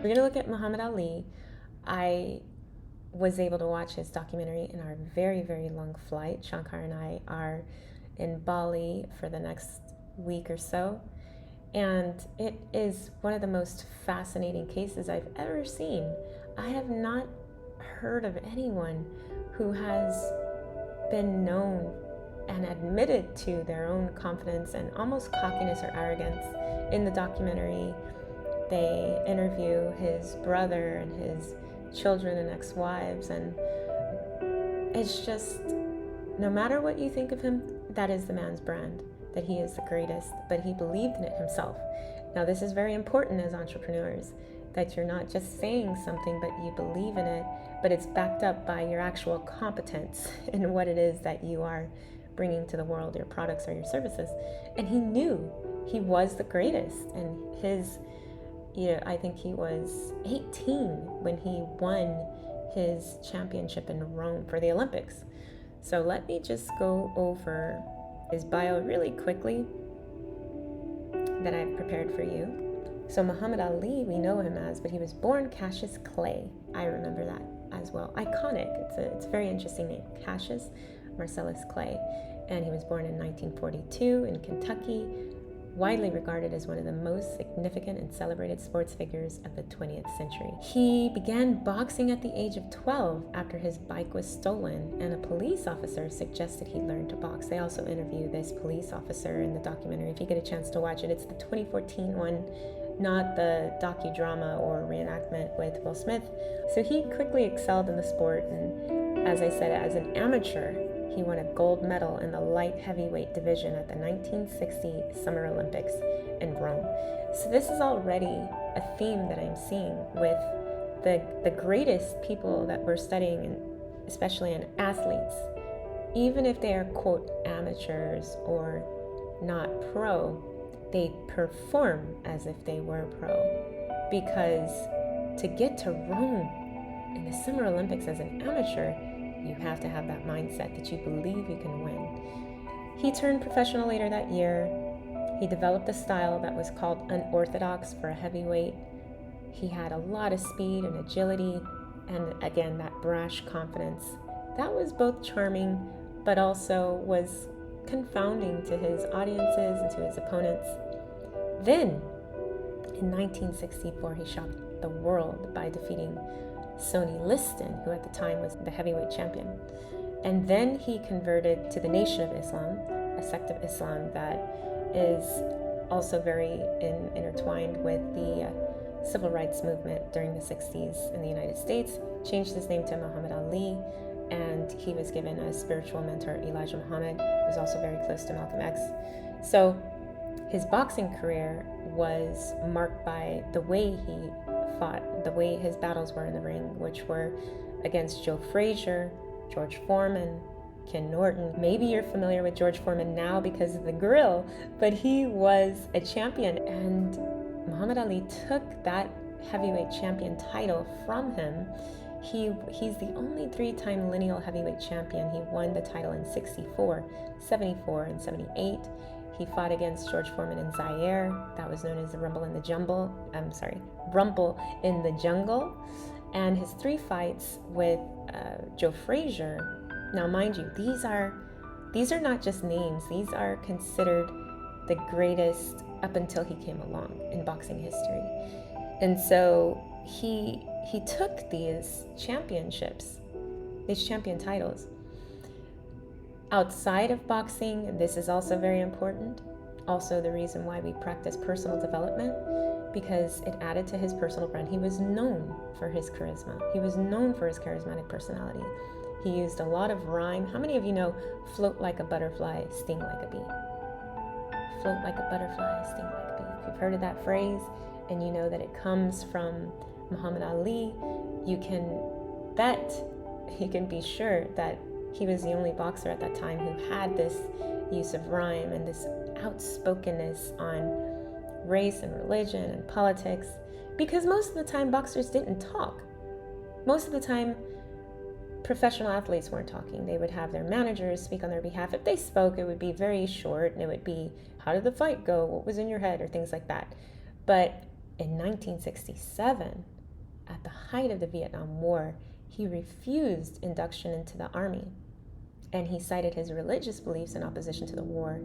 We're going to look at Muhammad Ali. I was able to watch his documentary in our very, very long flight. Shankar and I are in Bali for the next week or so. And it is one of the most fascinating cases I've ever seen. I have not heard of anyone who has been known and admitted to their own confidence and almost cockiness or arrogance. In the documentary, they interview his brother and his children and ex-wives, and it's just, no matter what you think of him, that is the man's brand, that he is the greatest, but he believed in it himself. Now, this is very important as entrepreneurs, that you're not just saying something, but you believe in it, but it's backed up by your actual competence in what it is that you are bringing to the world, your products or your services. And he knew he was the greatest, and I think he was 18 when he won his championship in Rome for the Olympics. So let me just go over his bio really quickly that I've prepared for you. So Muhammad Ali, we know him as, but he was born Cassius Clay. I remember that as well. Iconic. It's a very interesting name. Cassius Marcellus Clay. And he was born in 1942 in Kentucky, widely regarded as one of the most significant and celebrated sports figures of the 20th century. He began boxing at the age of 12 after his bike was stolen, and a police officer suggested he learn to box. They also interview this police officer in the documentary. If you get a chance to watch it, it's the 2014 one, not the docudrama or reenactment with Will Smith. So he quickly excelled in the sport, and as I said, as an amateur, he won a gold medal in the light heavyweight division at the 1960 Summer Olympics in Rome. So this is already a theme that I'm seeing with the greatest people that we're studying, and especially in athletes. Even if they are, quote, amateurs or not pro, they perform as if they were pro. Because to get to Rome in the Summer Olympics as an amateur, you have to have that mindset that you believe you can win. He turned professional later that year. He developed a style that was called Unorthodox for a heavyweight. He had a lot of speed and agility, and again, that brash confidence. That was both charming, but also was confounding to his audiences and to his opponents. Then, in 1964, he shocked the world by defeating Sonny Liston, who at the time was the heavyweight champion. And then he converted to the Nation of Islam, a sect of Islam that is also very intertwined with the civil rights movement during the 60s in the United States, changed his name to Muhammad Ali, and he was given a spiritual mentor, Elijah Muhammad, who was also very close to Malcolm X. So his boxing career was marked by the way he fought, the way his battles were in the ring, which were against Joe Frazier, George Foreman, Ken Norton. Maybe you're familiar with George Foreman now because of the grill, but he was a champion, and Muhammad Ali took that heavyweight champion title from him. He's the only 3-time lineal heavyweight champion. He won the title in 64, 74, and 78. He fought against George Foreman in Zaire. That was known as the Rumble in the Jungle. Rumble in the Jungle. And his 3 fights with Joe Frazier. Now, mind you, these are not just names. These are considered the greatest up until he came along in boxing history. And so he took these championships, these champion titles, outside of boxing. And this is also very important. Also the reason why we practice personal development, because it added to his personal brand. He was known for his charisma. He was known for his charismatic personality. He used a lot of rhyme. How many of you know float like a butterfly, sting like a bee? Float like a butterfly, sting like a bee. If you've heard of that phrase and you know that it comes from Muhammad Ali, you can be sure that he was the only boxer at that time who had this use of rhyme and this outspokenness on race and religion and politics, because most of the time boxers didn't talk. Most of the time professional athletes weren't talking. They would have their managers speak on their behalf. If they spoke, it would be very short, and it would be, how did the fight go? What was in your head? Or things like that. But In 1967, at the height of the Vietnam War, he refused induction into the army, and he cited his religious beliefs in opposition to the war.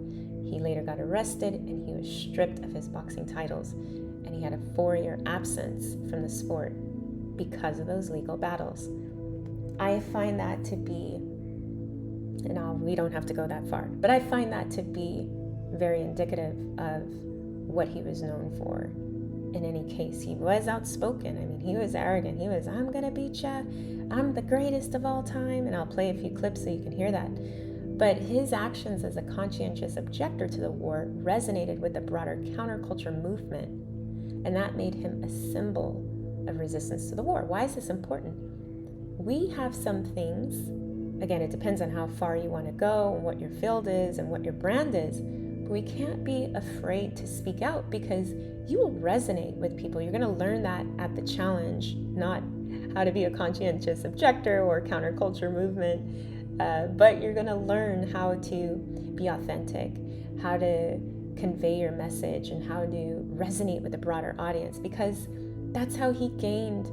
He later got arrested, and he was stripped of his boxing titles, and he had a 4-year absence from the sport because of those legal battles. I find that to be, and we don't have to go that far, but I find that to be very indicative of what he was known for. In any case, he was outspoken. I mean, he was arrogant. He was, I'm gonna beat ya. I'm the greatest of all time. And I'll play a few clips so you can hear that. But his actions as a conscientious objector to the war resonated with the broader counterculture movement. And that made him a symbol of resistance to the war. Why is this important? We have some things, again, it depends on how far you want to go and what your field is and what your brand is, but we can't be afraid to speak out because you will resonate with people. You're going to learn that at the challenge, not how to be a conscientious objector or counterculture movement, but you're going to learn how to be authentic, how to convey your message, and how to resonate with a broader audience, because that's how he gained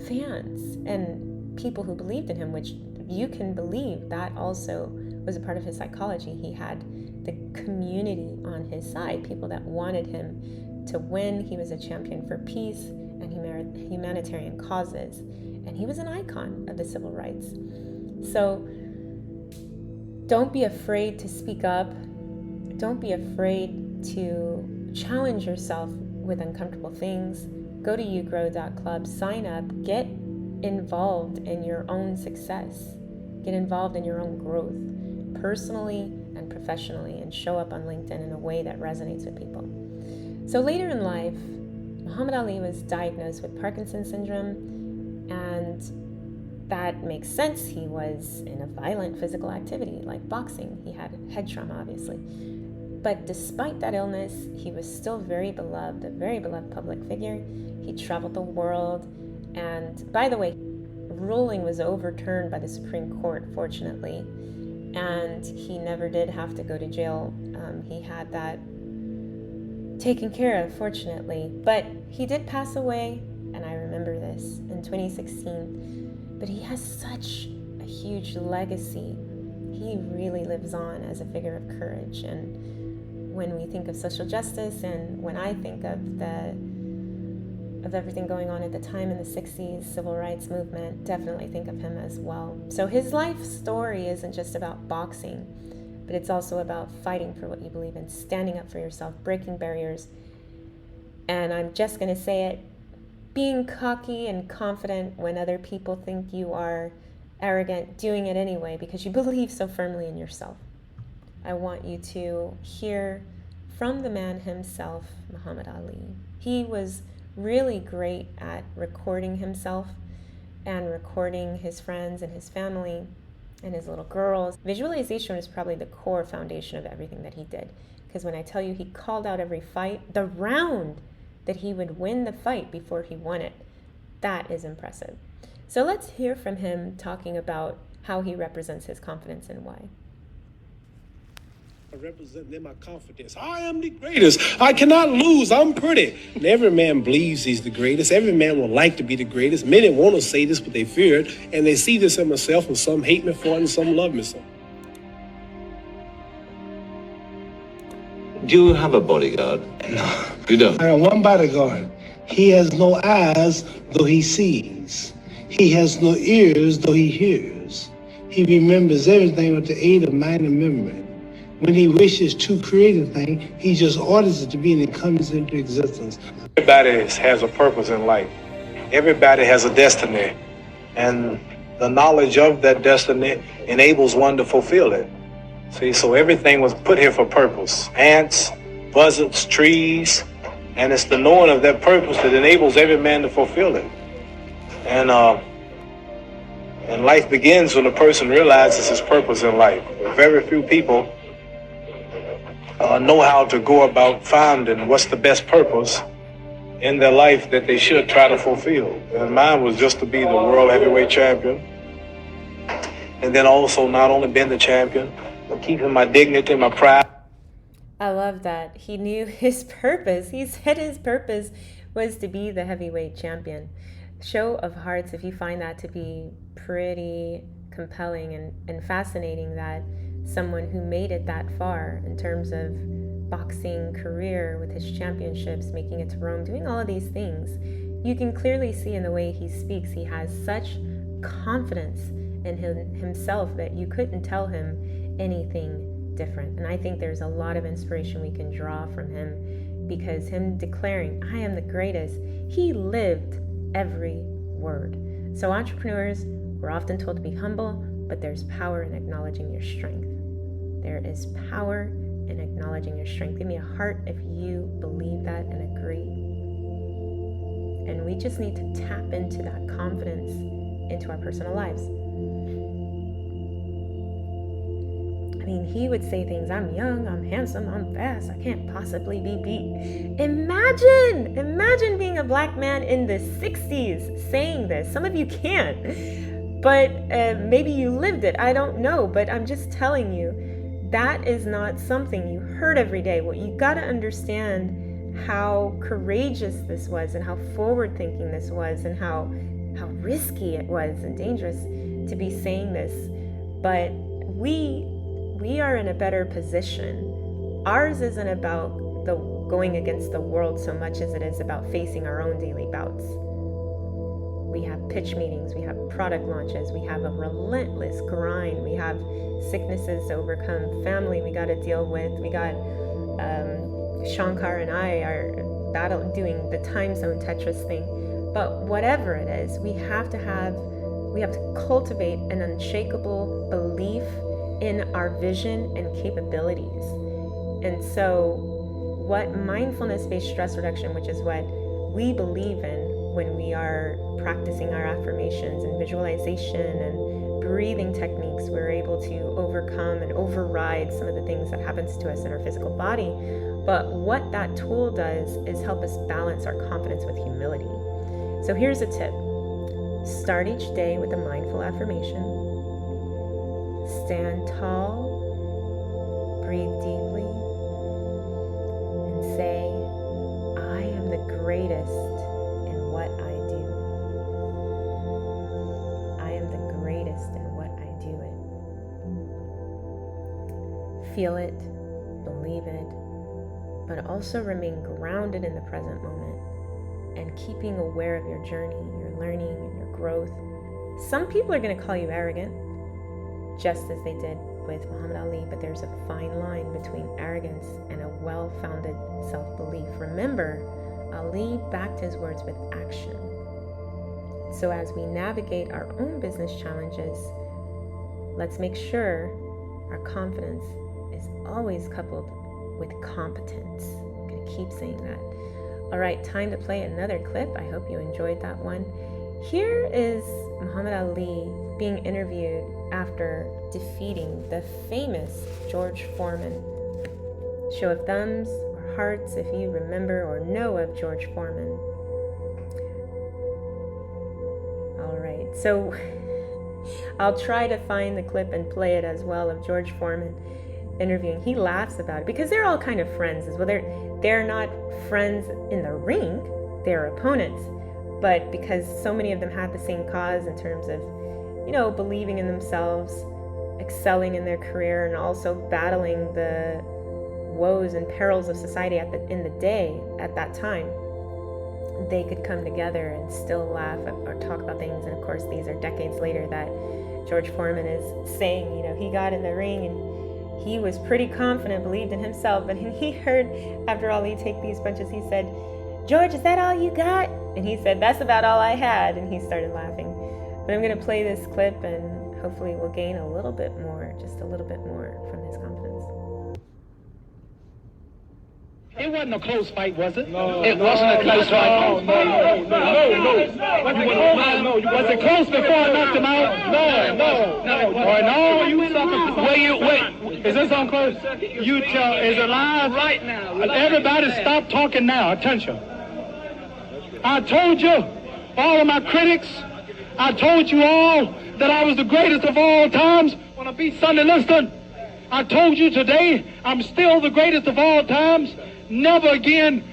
fans and people who believed in him, which you can believe that also was a part of his psychology. He had the community on his side, people that wanted him to win. He was a champion for peace and humanitarian causes, and he was an icon of the civil rights. So don't be afraid to speak up. Don't be afraid to challenge yourself with uncomfortable things. Go to yougrow.club, sign up, get involved in your own success. Get involved in your own growth, personally and professionally, and show up on LinkedIn in a way that resonates with people. So later in life, Muhammad Ali was diagnosed with Parkinson's syndrome, and that makes sense. He was in a violent physical activity like boxing. He had head trauma, obviously. But despite that illness, he was still very beloved, a very beloved public figure. He traveled the world, and by the way, ruling was overturned by the Supreme Court, fortunately, and he never did have to go to jail. He had that taken care of, fortunately, but he did pass away, and I remember this, in 2016. But he has such a huge legacy. He really lives on as a figure of courage. And when we think of social justice, and when I think of everything going on at the time in the 60s, civil rights movement, definitely think of him as well. So his life story isn't just about boxing, but it's also about fighting for what you believe in, standing up for yourself, breaking barriers. And I'm just going to say it, being cocky and confident when other people think you are arrogant, doing it anyway because you believe so firmly in yourself. I want you to hear from the man himself, Muhammad Ali. He was really great at recording himself and recording his friends and his family and his little girls. Visualization was probably the core foundation of everything that he did, because when I tell you he called out every fight, the round that he would win the fight before he won it, that is impressive. So let's hear from him talking about how he represents his confidence and why. I represent them my confidence. I am the greatest. I cannot lose. I'm pretty. And every man believes he's the greatest. Every man would like to be the greatest. Many want to say this, but they fear it. And they see this in myself, and some hate me for it, and some love me so. Do you have a bodyguard? No. You don't? I have one bodyguard. He has no eyes, though he sees. He has no ears, though he hears. He remembers everything with the aid of mind and memory. When he wishes to create a thing, he just orders it to be, and it comes into existence. Everybody has a purpose in life. Everybody has a destiny. And the knowledge of that destiny enables one to fulfill it. See, so everything was put here for purpose. Ants, buzzards, trees, and it's the knowing of that purpose that enables every man to fulfill it. And life begins when a person realizes his purpose in life. Very few people know how to go about finding what's the best purpose in their life that they should try to fulfill. And mine was just to be the world heavyweight champion. And then also not only being the champion, but keeping my dignity, my pride. I love that. He knew his purpose. He said his purpose was to be the heavyweight champion. Show of Hearts, if you find that to be pretty compelling and fascinating, that someone who made it that far in terms of boxing career with his championships, making it to Rome, doing all of these things, you can clearly see in the way he speaks, he has such confidence in himself that you couldn't tell him anything different. And I think there's a lot of inspiration we can draw from him, because him declaring, I am the greatest, he lived every word. So entrepreneurs, we're often told to be humble, but there's power in acknowledging your strength. There is power in acknowledging your strength. Give me a heart if you believe that and agree. And we just need to tap into that confidence into our personal lives. I mean, he would say things, I'm young, I'm handsome, I'm fast, I can't possibly be beat. Imagine being a black man in the 60s saying this. Some of you can't, but maybe you lived it. I don't know, but I'm just telling you, that is not something you heard every day. Well, you got to understand how courageous this was and how forward-thinking this was and how risky it was and dangerous to be saying this. But we are in a better position. Ours isn't about the going against the world so much as it is about facing our own daily bouts. We have pitch meetings, we have product launches, we have a relentless grind, we have sicknesses to overcome, family we got to deal with, we got Shankar and I are doing the time zone Tetris thing. But whatever it is, we have to cultivate an unshakable belief in our vision and capabilities. And so what mindfulness-based stress reduction, which is what we believe in when we are practicing our affirmations and visualization and breathing techniques, we're able to overcome and override some of the things that happens to us in our physical body. But what that tool does is help us balance our confidence with humility. So here's a tip. Start each day with a mindful affirmation. Stand tall, breathe deeply, and say, I am the greatest in what I do. I am the greatest in what I do it. Feel it, believe it, but also remain grounded in the present moment and keeping aware of your journey, your learning, and your growth. Some people are going to call you arrogant, just as they did with Muhammad Ali, but there's a fine line between arrogance and a well-founded self-belief. Remember, Ali backed his words with action. So as we navigate our own business challenges, let's make sure our confidence is always coupled with competence. I'm going to keep saying that. All right, time to play another clip. I hope you enjoyed that one. Here is Muhammad Ali being interviewed after defeating the famous George Foreman. Show of thumbs or hearts if you remember or know of George Foreman. All right, so I'll try to find the clip and play it as well of George Foreman interviewing. He laughs about it because they're all kind of friends as well. They're not friends in the ring, they're opponents. But because so many of them had the same cause in terms of, believing in themselves, excelling in their career, and also battling the woes and perils of society at that time, they could come together and still laugh or talk about things. And of course, these are decades later that George Foreman is saying, he got in the ring and he was pretty confident, believed in himself. But he heard, after Ali take these punches, he said, George, is that all you got? And he said, that's about all I had. And he started laughing. But I'm going to play this clip and hopefully we'll gain a little bit more, just a little bit more from his confidence. It wasn't a close fight, was it? No, it wasn't a close fight. No. Was it close before I knocked him out? No. You sucker. Wait. Is this on close? You tell. Is it live? Right now. Everybody stop talking now. Attention. I told you, all of my critics, I told you all that I was the greatest of all times when I beat Sonny Liston. I told you today I'm still the greatest of all times. Never again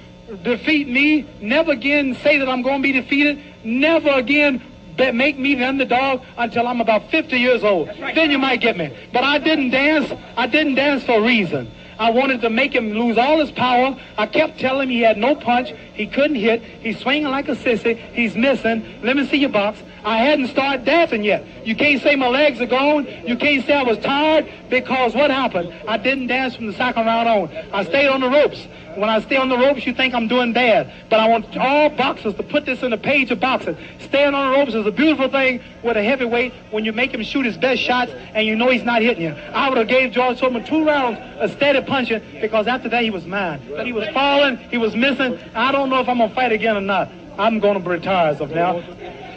defeat me. Never again say that I'm going to be defeated. Never again make me the underdog until I'm about 50 years old. Then you might get me. But I didn't dance. I didn't dance for a reason. I wanted to make him lose all his power. I kept telling him he had no punch. He couldn't hit. He's swinging like a sissy. He's missing. Let me see your box. I hadn't started dancing yet. You can't say my legs are gone. You can't say I was tired, because what happened? I didn't dance from the second round on. I stayed on the ropes. When I stay on the ropes, you think I'm doing bad. But I want all boxers to put this in the page of boxing. Staying on the ropes is a beautiful thing with a heavyweight when you make him shoot his best shots and you know he's not hitting you. I would have gave George Foreman 2 rounds of steady punching, because after that he was mine. He was falling, he was missing. I don't know if I'm going to fight again or not. I'm going to retire as of now.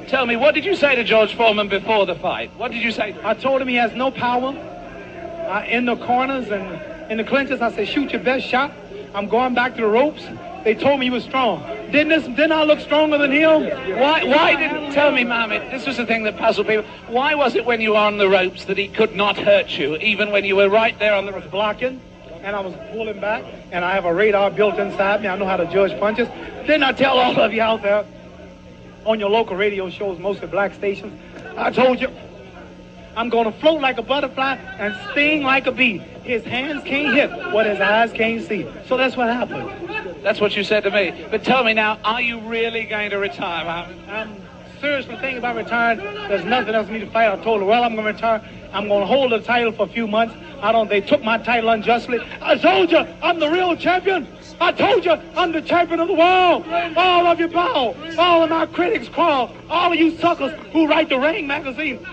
Tell me, what did you say to George Foreman before the fight? What did you say? I told him he has no power in the corners and in the clinches. I said, shoot your best shot. I'm going back to the ropes. They told me he was strong. Didn't I look stronger than him? Why didn't, tell me, Mohammed, this was the thing that puzzled people. Why was it when you were on the ropes that he could not hurt you, even when you were right there on the ropes? Blocking, and I was pulling back, and I have a radar built inside me. I know how to judge punches. Didn't I tell all of you out there on your local radio shows, mostly black stations? I told you, I'm going to float like a butterfly and sting like a bee. His hands can't hit what his eyes can't see. So that's what happened. That's what you said to me. But tell me now, are you really going to retire, Mohammed? I'm seriously thinking about retiring. There's nothing else for me to fight. I told her, well, I'm going to retire. I'm going to hold the title for a few months. They took my title unjustly. I told you, I'm the real champion. I told you, I'm the champion of the world. All of you bow. All of my critics crawl. All of you suckers who write the Ring magazine,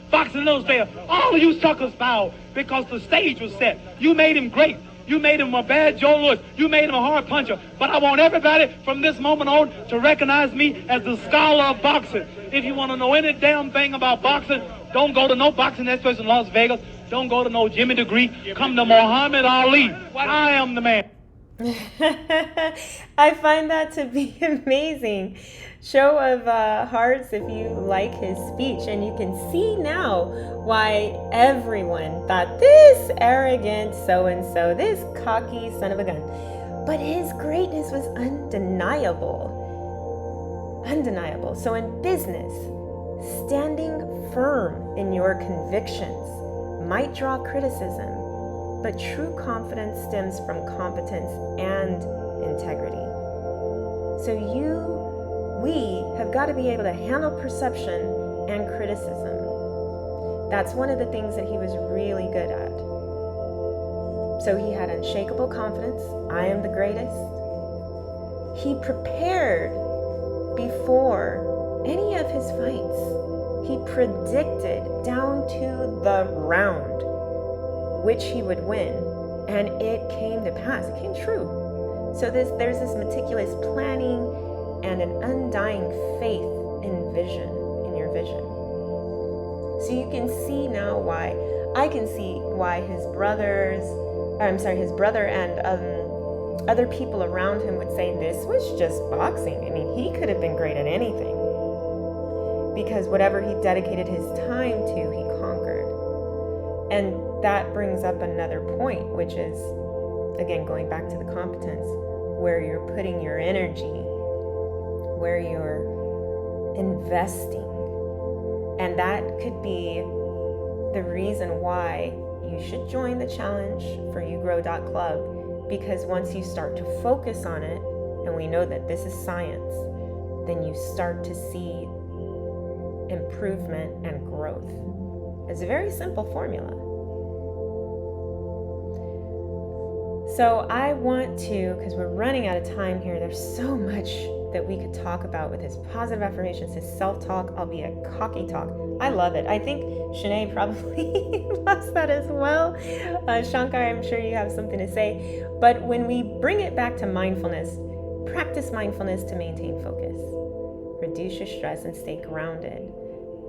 Boxing Illustrated, all of you suckers bow, because the stage was set. You made him great. You made him a bad Joe Louis. You made him a hard puncher. But I want everybody from this moment on to recognize me as the scholar of boxing. If you want to know any damn thing about boxing, don't go to no boxing experts in Las Vegas. Don't go to no Jimmy the Greek. Come to Muhammad Ali. I am the man. I find that to be amazing. Show of hearts if you like his speech, and you can see now why everyone thought this arrogant so-and-so, this cocky son of a gun. But his greatness was undeniable. Undeniable. So in business, standing firm in your convictions might draw criticism, but true confidence stems from competence and integrity. So we have got to be able to handle perception and criticism. That's one of the things that he was really good at. So he had unshakable confidence. I am the greatest. He prepared before any of his fights. He predicted down to the round which he would win, and it came to pass. It came true. So there's this meticulous planning and an undying faith in vision, in your vision. So you can see now why, I can see why his brother and other people around him would say this was just boxing. I mean, he could have been great at anything, because whatever he dedicated his time to, he conquered. And that brings up another point, which is, again, going back to the competence, where you're putting your energy, where you're investing. And that could be the reason why you should join the challenge for YouGrow.club, because once you start to focus on it, and we know that this is science, then you start to see improvement and growth. It's a very simple formula. So I want to, because we're running out of time here, there's so much that we could talk about with his positive affirmations, his self-talk, albeit cocky talk. I love it. I think Shanae probably loves that as well. Shankar, I'm sure you have something to say. But when we bring it back to mindfulness, practice mindfulness to maintain focus. Reduce your stress and stay grounded.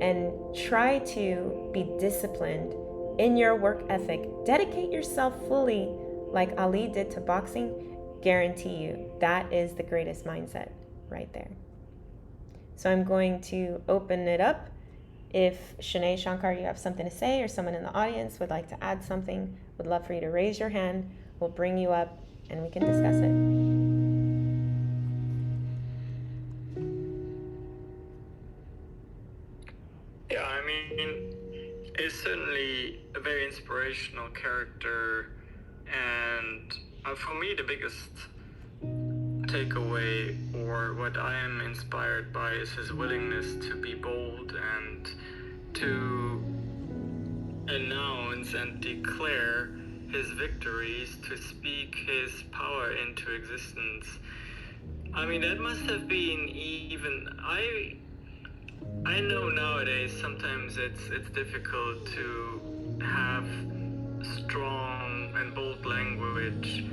And try to be disciplined in your work ethic. Dedicate yourself fully like Ali did to boxing. Guarantee you that is the greatest mindset right there. So I'm going to open it up. If Shanae, Shankar, you have something to say, or someone in the audience would like to add something, would love for you to raise your hand. We'll bring you up and we can discuss it. mean, it's certainly a very inspirational character, and for me, the biggest takeaway, or what I am inspired by, is his willingness to be bold and to announce and declare his victories, to speak his power into existence. I mean, that must have been even... I know nowadays sometimes it's difficult to have strong and bold language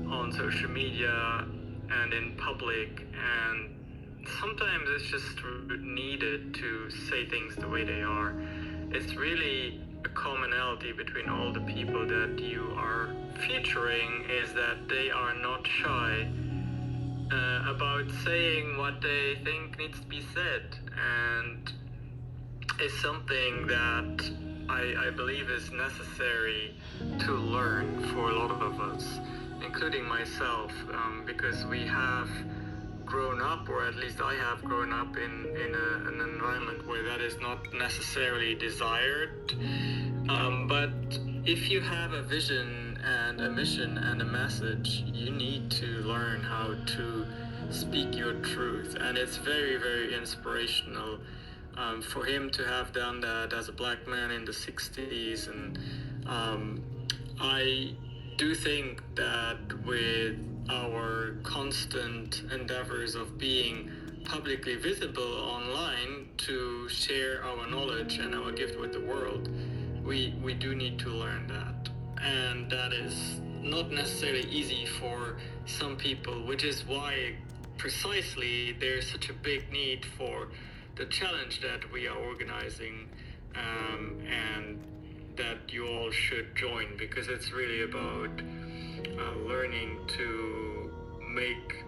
on social media and in public, and sometimes it's just needed to say things the way they are. It's really a commonality between all the people that you are featuring, is that they are not shy about saying what they think needs to be said, and it's something that I believe is necessary to learn for a lot of us, including myself, because we have grown up, or at least I have grown up in an environment where that is not necessarily desired. But if you have a vision and a mission and a message, you need to learn how to speak your truth. And it's very, very inspirational for him to have done that as a black man in the 60s. And I do think that with our constant endeavors of being publicly visible online to share our knowledge and our gift with the world, we do need to learn that. And that is not necessarily easy for some people, which is why precisely there's such a big need for the challenge that we are organizing, and that you all should join, because it's really about learning to make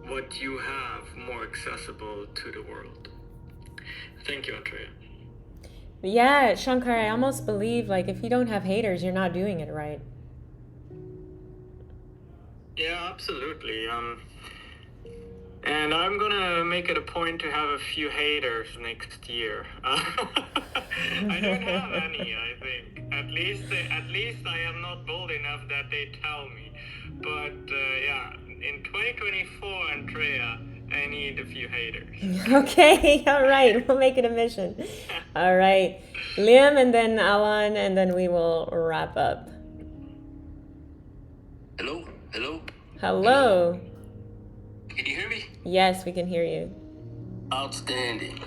what you have more accessible to the world. Thank you, Andrea. Yeah, Shankar, I almost believe like if you don't have haters, you're not doing it right. Yeah, absolutely. And I'm gonna make it a point to have a few haters next year. I don't have any, I think. At least I am not bold enough that they tell me. But yeah, in 2024, Andrea, I need a few haters. Okay, all right, we'll make it a mission. All right, Liam, and then Alan, and then we will wrap up. Hello? Hello. Can you hear me? Yes, we can hear you. Outstanding.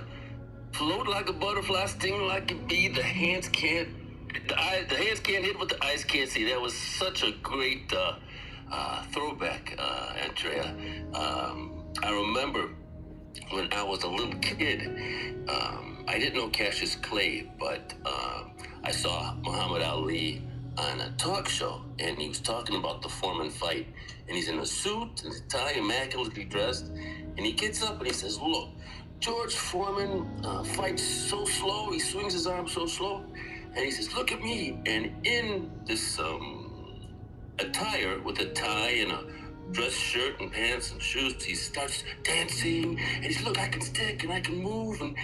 Float like a butterfly, sting like a bee. The hands can't hit what the eyes can't see. That was such a great throwback, Andrea. I remember when I was a little kid, I didn't know Cassius Clay, but I saw Muhammad Ali on a talk show, and he was talking about the Foreman fight, and he's in a suit and a tie, immaculately dressed, and he gets up and he says, "Look, George Foreman fights so slow, he swings his arm so slow," and he says, "Look at me," and in this attire with a tie and a dress shirt and pants and shoes, he starts dancing, and he says, "Look, I can stick and I can move," and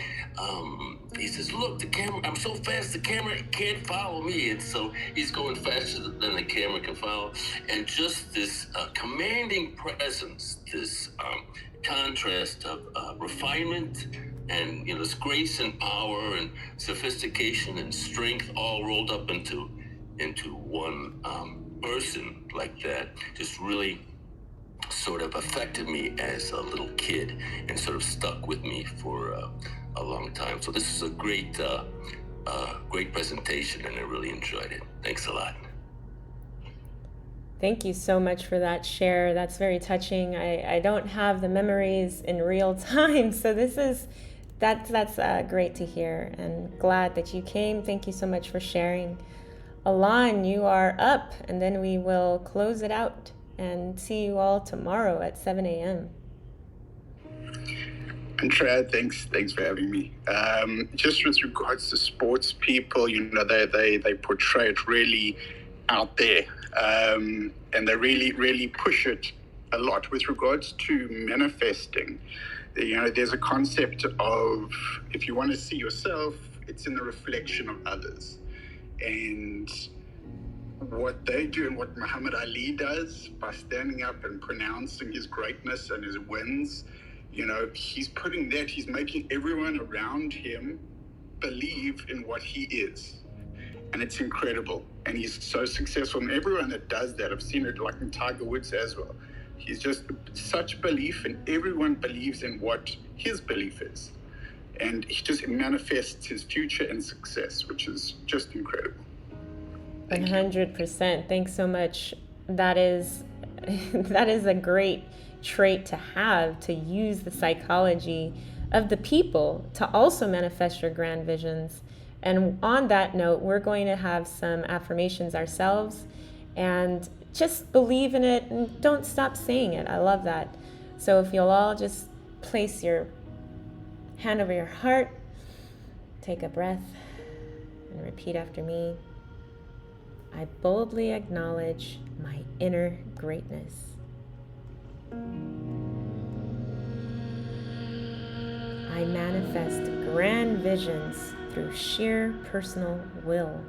he says, "Look, the camera, I'm so fast the camera can't follow me," and so he's going faster than the camera can follow, and just this commanding presence, this contrast of refinement and this grace and power and sophistication and strength all rolled up into one person like that, just really sort of affected me as a little kid and sort of stuck with me for a long time. So this is a great presentation, and I really enjoyed it. Thanks a lot. Thank you so much for that share. That's very touching. I don't have the memories in real time, so that's great to hear, and glad that you came. Thank you so much for sharing. Alan, you are up, and then we will close it out and see you all tomorrow at 7 a.m. Andrea, thanks for having me. Just with regards to sports people, they portray it really out there, and they really push it a lot. With regards to manifesting, there's a concept of, if you want to see yourself it's in the reflection of others. And what they do and what Muhammad Ali does by standing up and pronouncing his greatness and his wins, he's making everyone around him believe in what he is. And it's incredible. And he's so successful. And everyone that does that, I've seen it like in Tiger Woods as well. He's just such belief, and everyone believes in what his belief is. And he just manifests his future and success, which is just incredible. 100%. Thanks so much. That is a great trait to have, to use the psychology of the people to also manifest your grand visions. And on that note, we're going to have some affirmations ourselves, and just believe in it and don't stop saying it. I love that. So if you'll all just place your hand over your heart, take a breath, and repeat after me. I boldly acknowledge my inner greatness. I manifest grand visions through sheer personal will.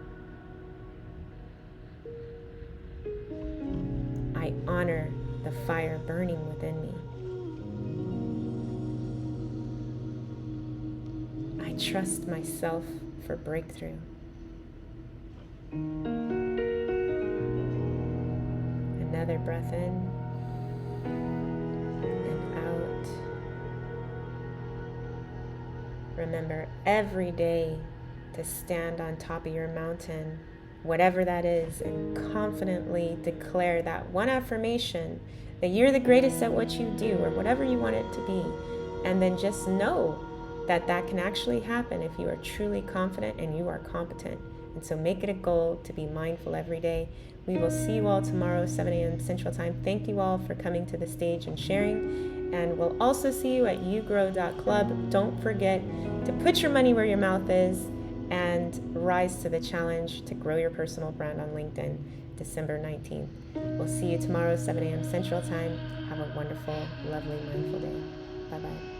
I honor the fire burning within me. I trust myself for breakthrough. Another breath in and out. Remember every day to stand on top of your mountain, whatever that is, and confidently declare that one affirmation that you're the greatest at what you do, or whatever you want it to be. And then just know that that can actually happen if you are truly confident and you are competent. And so make it a goal to be mindful every day. We will see you all tomorrow, 7 a.m. Central Time. Thank you all for coming to the stage and sharing. And we'll also see you at ugrow.club. Don't forget to put your money where your mouth is and rise to the challenge to grow your personal brand on LinkedIn, December 19th. We'll see you tomorrow, 7 a.m. Central Time. Have a wonderful, lovely, mindful day. Bye-bye.